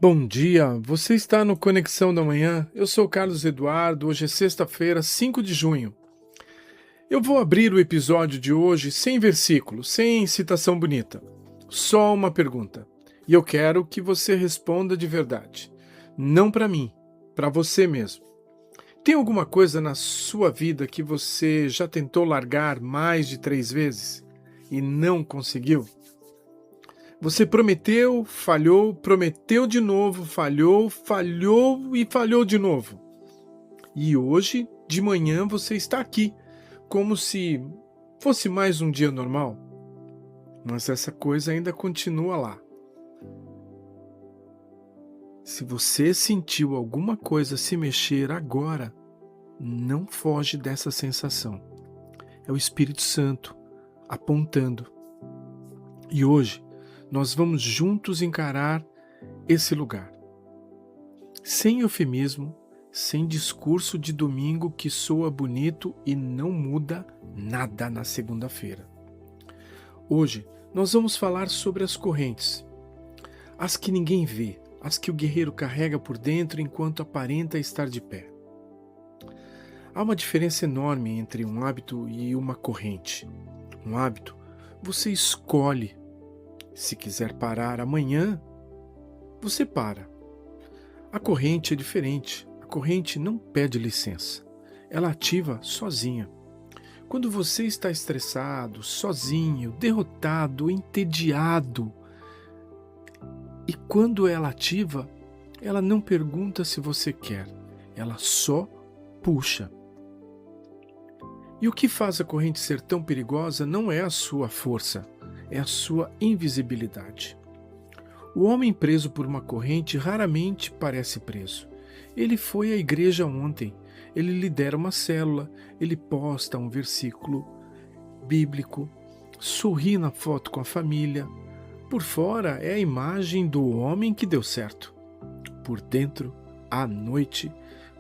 Bom dia, você está no Conexão da Manhã. Eu sou o Carlos Eduardo. Hoje é sexta-feira, 5 de junho. Eu vou abrir o episódio de hoje sem versículo, sem citação bonita. Só uma pergunta. E eu quero que você responda de verdade. Não para mim, para você mesmo. Tem alguma coisa na sua vida que você já tentou largar mais de 3 vezes e não conseguiu? Você prometeu, falhou, prometeu de novo, falhou, falhou e falhou de novo. E hoje, de manhã, você está aqui, como se fosse mais um dia normal. Mas essa coisa ainda continua lá. Se você sentiu alguma coisa se mexer agora, não foge dessa sensação. É o Espírito Santo apontando. E hoje, nós vamos juntos encarar esse lugar. Sem eufemismo, sem discurso de domingo que soa bonito e não muda nada na segunda-feira. Hoje, nós vamos falar sobre as correntes. As que ninguém vê, as que o guerreiro carrega por dentro enquanto aparenta estar de pé. Há uma diferença enorme entre um hábito e uma corrente. Um hábito, você escolhe. Se quiser parar amanhã, você para. A corrente é diferente. A corrente não pede licença. Ela ativa sozinha. Quando você está estressado, sozinho, derrotado, entediado, e quando ela ativa, ela não pergunta se você quer. Ela só puxa. E o que faz a corrente ser tão perigosa não é a sua força, é a sua invisibilidade. O homem preso por uma corrente raramente parece preso. Ele foi à igreja ontem, ele lidera uma célula, ele posta um versículo bíblico, sorri na foto com a família. Por fora é a imagem do homem que deu certo. Por dentro, à noite,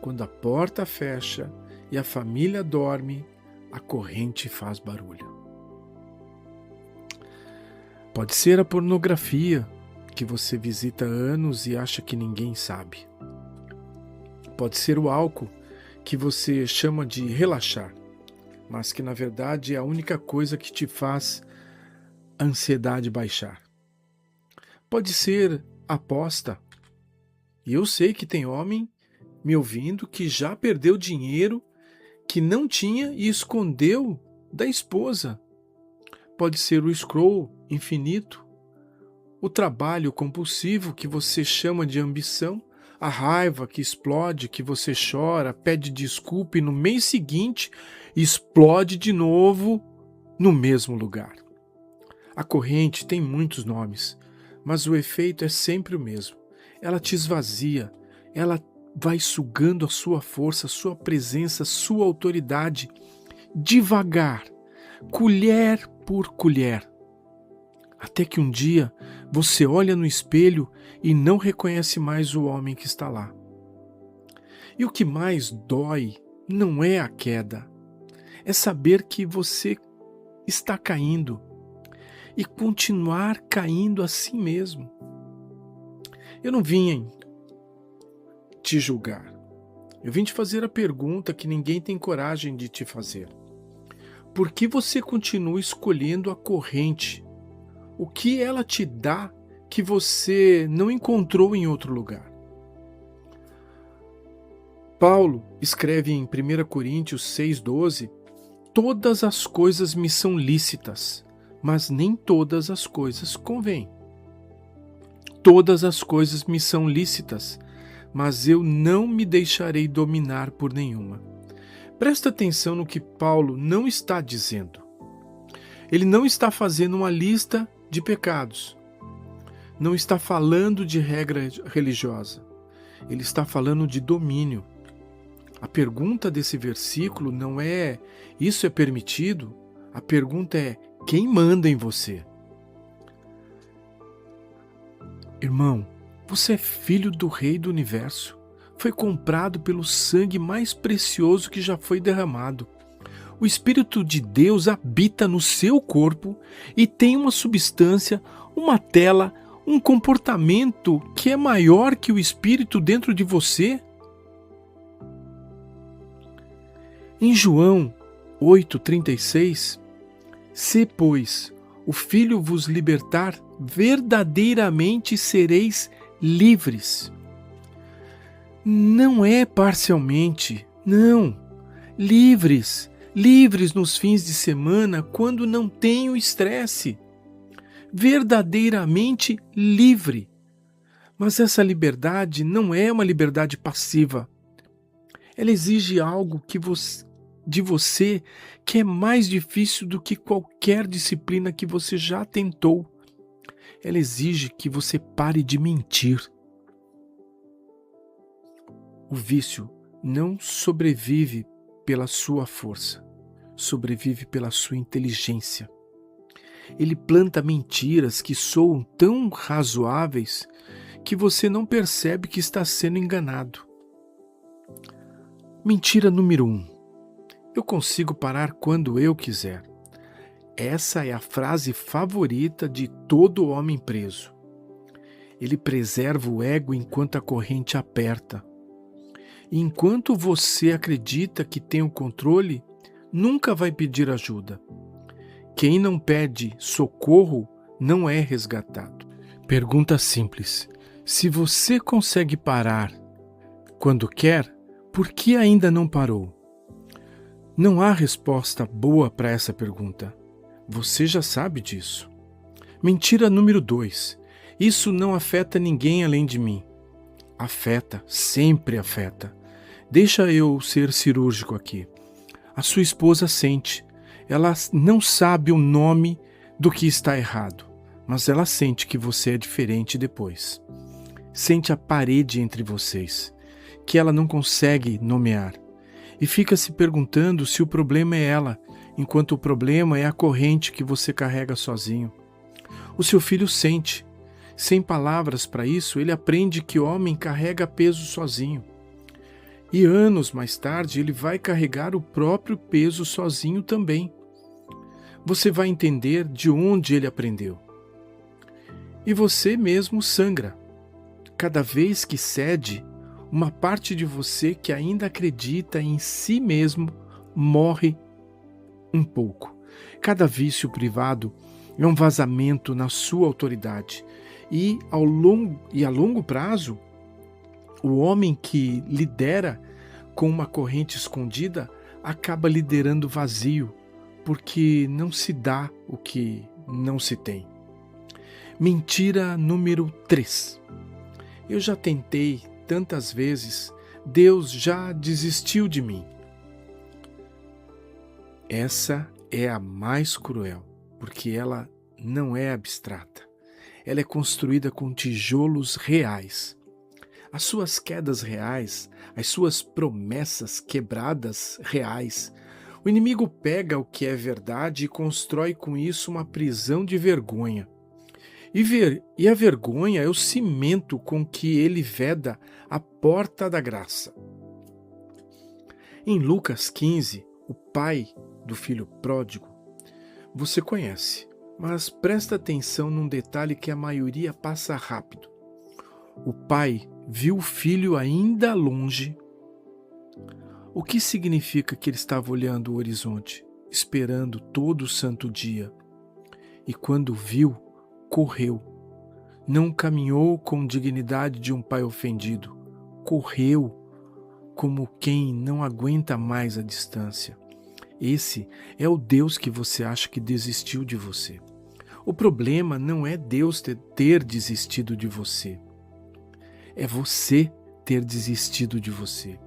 quando a porta fecha e a família dorme, a corrente faz barulho. Pode ser a pornografia que você visita há anos e acha que ninguém sabe. Pode ser o álcool que você chama de relaxar, mas que na verdade é a única coisa que te faz a ansiedade baixar. Pode ser a aposta. E eu sei que tem homem me ouvindo que já perdeu dinheiro que não tinha e escondeu da esposa. Pode ser o scroll infinito, o trabalho compulsivo que você chama de ambição, a raiva que explode, que você chora, pede desculpa e no mês seguinte explode de novo no mesmo lugar. A corrente tem muitos nomes, mas o efeito é sempre o mesmo. Ela te esvazia, ela vai sugando a sua força, a sua presença, a sua autoridade, devagar, colher por colher. Até que um dia você olha no espelho e não reconhece mais o homem que está lá. E o que mais dói não é a queda, é saber que você está caindo e continuar caindo assim mesmo. Eu não vim te julgar. Eu vim te fazer a pergunta que ninguém tem coragem de te fazer. Por que você continua escolhendo a corrente? O que ela te dá que você não encontrou em outro lugar? Paulo escreve em 1 Coríntios 6,12: todas as coisas me são lícitas, mas nem todas as coisas convêm. Todas as coisas me são lícitas, mas eu não me deixarei dominar por nenhuma. Presta atenção no que Paulo não está dizendo. Ele não está fazendo uma lista de pecados. Não está falando de regra religiosa. Ele está falando de domínio. A pergunta desse versículo não é: isso é permitido? A pergunta é: quem manda em você? Irmão, você é filho do Rei do Universo. Foi comprado pelo sangue mais precioso que já foi derramado. O Espírito de Deus habita no seu corpo e tem uma substância, uma tela, um comportamento que é maior que o espírito dentro de você? Em João 8,36, se, pois, o Filho vos libertar, verdadeiramente sereis livres. Não é parcialmente, não. Livres, livres nos fins de semana quando não tenho estresse. Verdadeiramente livre. Mas essa liberdade não é uma liberdade passiva. Ela exige algo de você que é mais difícil do que qualquer disciplina que você já tentou. Ela exige que você pare de mentir. O vício não sobrevive pela sua força, sobrevive pela sua inteligência. Ele planta mentiras que soam tão razoáveis que você não percebe que está sendo enganado. Mentira número 1. Eu consigo parar quando eu quiser. Essa é a frase favorita de todo homem preso. Ele preserva o ego enquanto a corrente aperta. E enquanto você acredita que tem o controle, nunca vai pedir ajuda. Quem não pede socorro não é resgatado. Pergunta simples. Se você consegue parar quando quer, por que ainda não parou? Não há resposta boa para essa pergunta. Você já sabe disso. Mentira número 2. Isso não afeta ninguém além de mim. Afeta, sempre afeta. Deixa eu ser cirúrgico aqui. A sua esposa sente. Ela não sabe o nome do que está errado, mas ela sente que você é diferente depois. Sente a parede entre vocês, que ela não consegue nomear. E fica se perguntando se o problema é ela, enquanto o problema é a corrente que você carrega sozinho. O seu filho sente. Sem palavras para isso, ele aprende que o homem carrega peso sozinho. E anos mais tarde, ele vai carregar o próprio peso sozinho também. Você vai entender de onde ele aprendeu. E você mesmo sangra. Cada vez que cede, uma parte de você que ainda acredita em si mesmo morre um pouco. Cada vício privado é um vazamento na sua autoridade. E a longo prazo, o homem que lidera com uma corrente escondida acaba liderando vazio, porque não se dá o que não se tem. Mentira número 3. Eu já tentei tantas vezes, Deus já desistiu de mim. Essa é a mais cruel, porque ela não é abstrata. Ela é construída com tijolos reais. As suas quedas reais, as suas promessas quebradas reais. O inimigo pega o que é verdade e constrói com isso uma prisão de vergonha. E a vergonha é o cimento com que ele veda a porta da graça. Em Lucas 15, o pai do filho pródigo, você conhece, mas presta atenção num detalhe que a maioria passa rápido. O pai viu o filho ainda longe. O que significa que ele estava olhando o horizonte, esperando todo o santo dia? E quando viu, correu. Não caminhou com dignidade de um pai ofendido. Correu como quem não aguenta mais a distância. Esse é o Deus que você acha que desistiu de você. O problema não é Deus ter desistido de você. É você ter desistido de você.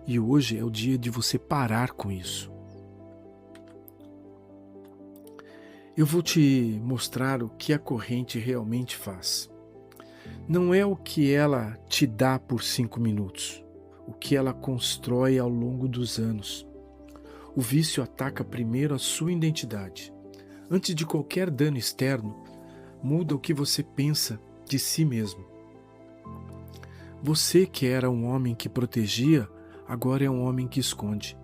E hoje é o dia de você parar com isso. Eu vou te mostrar o que a corrente realmente faz. Não é o que ela te dá por 5 minutos, o que ela constrói ao longo dos anos. O vício ataca primeiro a sua identidade. Antes de qualquer dano externo, muda o que você pensa de si mesmo. Você que era um homem que protegia, agora é um homem que esconde.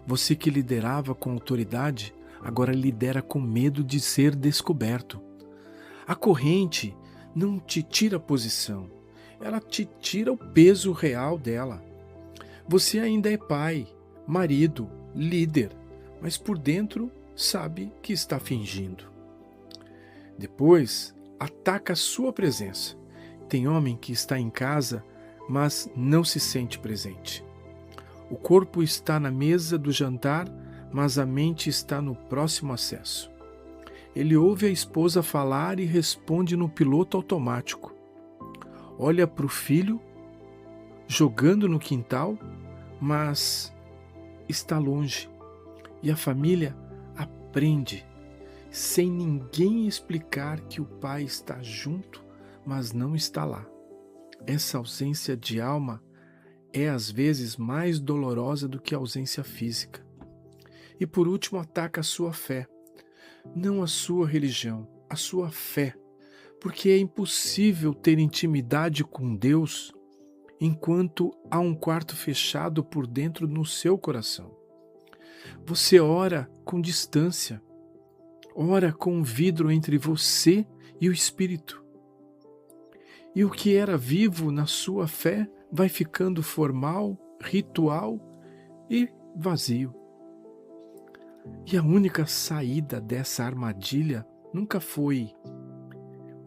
Você que liderava com autoridade, agora lidera com medo de ser descoberto. A corrente não te tira a posição, ela te tira o peso real dela. Você ainda é pai, marido, líder, mas por dentro sabe que está fingindo. Depois, ataca a sua presença. Tem homem que está em casa, mas não se sente presente. O corpo está na mesa do jantar, mas a mente está no próximo acesso. Ele ouve a esposa falar e responde no piloto automático. Olha para o filho, jogando no quintal, mas está longe. E a família aprende, sem ninguém explicar que o pai está junto, mas não está lá. Essa ausência de alma é às vezes mais dolorosa do que a ausência física. E por último, ataca a sua fé. Não a sua religião, a sua fé, porque é impossível ter intimidade com Deus enquanto há um quarto fechado por dentro no seu coração. Você ora com distância, ora com um vidro entre você e o Espírito. E o que era vivo na sua fé vai ficando formal, ritual e vazio. E a única saída dessa armadilha nunca foi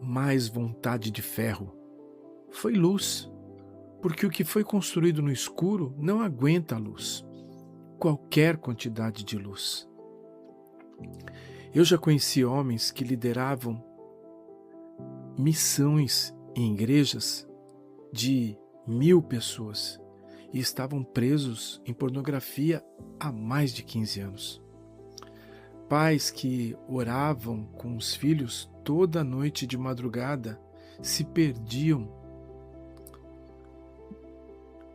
mais vontade de ferro, foi luz, porque o que foi construído no escuro não aguenta a luz, qualquer quantidade de luz. Eu já conheci homens que lideravam missões em igrejas de 1000 pessoas e estavam presos em pornografia há mais de 15 anos. Pais que oravam com os filhos toda noite de madrugada se perdiam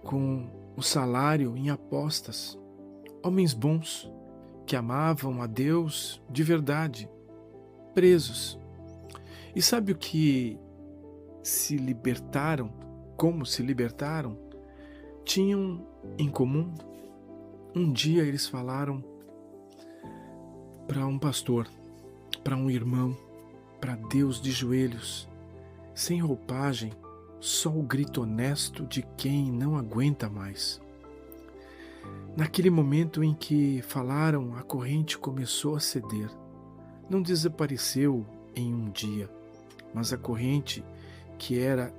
com o salário em apostas. Homens bons que amavam a Deus de verdade, presos. E sabe o que se libertaram? Como se libertaram? Tinham em comum. Um dia eles falaram para um pastor, para um irmão, para Deus de joelhos, sem roupagem, só o grito honesto de quem não aguenta mais. Naquele momento em que falaram, a corrente começou a ceder. Não desapareceu em um dia, mas a corrente, que era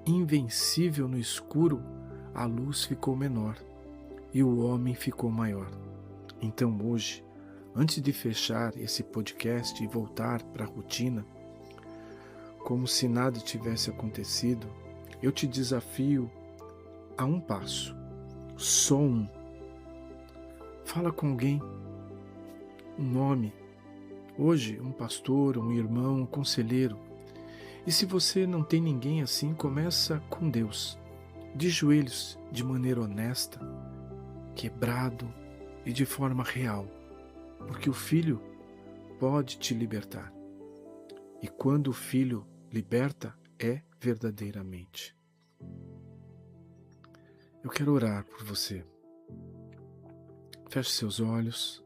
invencível no escuro, a luz ficou menor e o homem ficou maior. Então hoje, antes de fechar esse podcast e voltar para a rotina, como se nada tivesse acontecido, eu te desafio a um passo, só um. Fala com alguém, um nome, hoje um pastor, um irmão, um conselheiro. E se você não tem ninguém assim, começa com Deus, de joelhos, de maneira honesta, quebrado e de forma real. Porque o Filho pode te libertar. E quando o Filho liberta, é verdadeiramente. Eu quero orar por você. Feche seus olhos.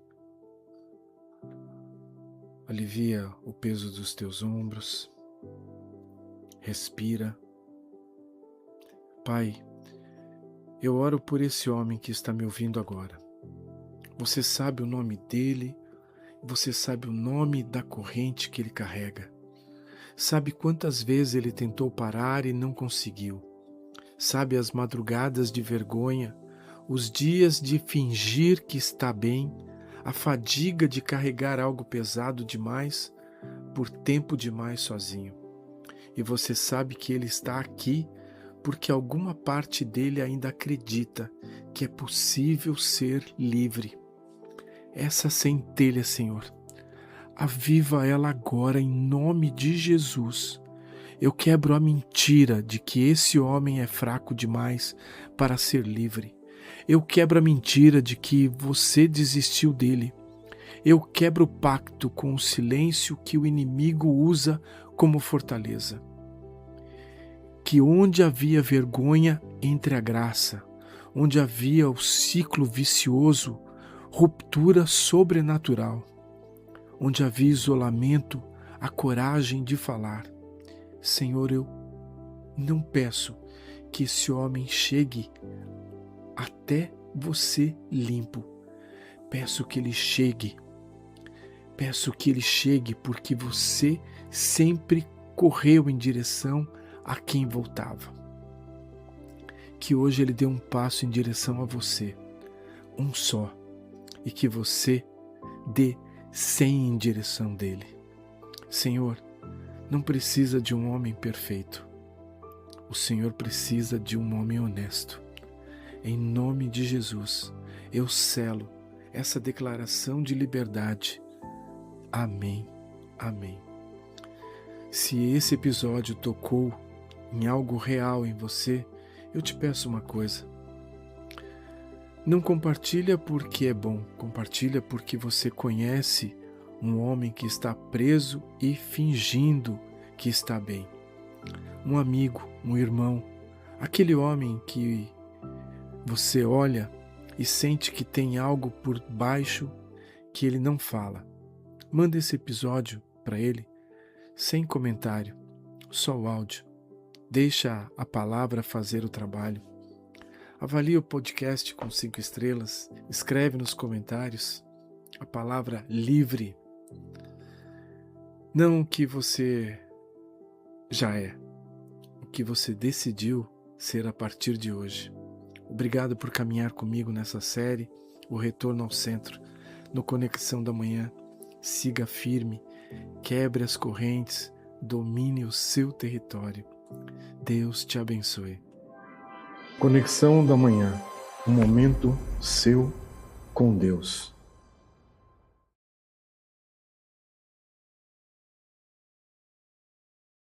Alivia o peso dos teus ombros. Respira. Pai, eu oro por esse homem que está me ouvindo agora. Você sabe o nome dele, você sabe o nome da corrente que ele carrega. Sabe quantas vezes ele tentou parar e não conseguiu. Sabe as madrugadas de vergonha, os dias de fingir que está bem, a fadiga de carregar algo pesado demais por tempo demais sozinho. E você sabe que ele está aqui porque alguma parte dele ainda acredita que é possível ser livre. Essa centelha, Senhor, aviva ela agora em nome de Jesus. Eu quebro a mentira de que esse homem é fraco demais para ser livre. Eu quebro a mentira de que você desistiu dele. Eu quebro o pacto com o silêncio que o inimigo usa como fortaleza. Que onde havia vergonha, entre a graça. Onde havia o ciclo vicioso, ruptura sobrenatural. Onde havia isolamento, a coragem de falar. Senhor, eu não peço que esse homem chegue até você limpo. Peço que ele chegue. Peço que ele chegue porque você sempre correu em direção a quem voltava. Que hoje ele dê um passo em direção a você, um só, e que você dê 100 em direção dele. Senhor, não precisa de um homem perfeito. O Senhor precisa de um homem honesto. Em nome de Jesus, eu selo essa declaração de liberdade. Amém. Amém. Se esse episódio tocou em algo real em você, eu te peço uma coisa. Não compartilha porque é bom, compartilha porque você conhece um homem que está preso e fingindo que está bem. Um amigo, um irmão, aquele homem que você olha e sente que tem algo por baixo que ele não fala. Manda esse episódio para ele sem comentário, só o áudio. Deixa a palavra fazer o trabalho. Avalie o podcast com 5 estrelas, escreve nos comentários a palavra livre. Não o que você já é, o que você decidiu ser a partir de hoje. Obrigado por caminhar comigo nessa série, o Retorno ao Centro, no Conexão da Manhã. Siga firme, quebre as correntes, domine o seu território. Deus te abençoe. Conexão da Manhã, um momento seu com Deus.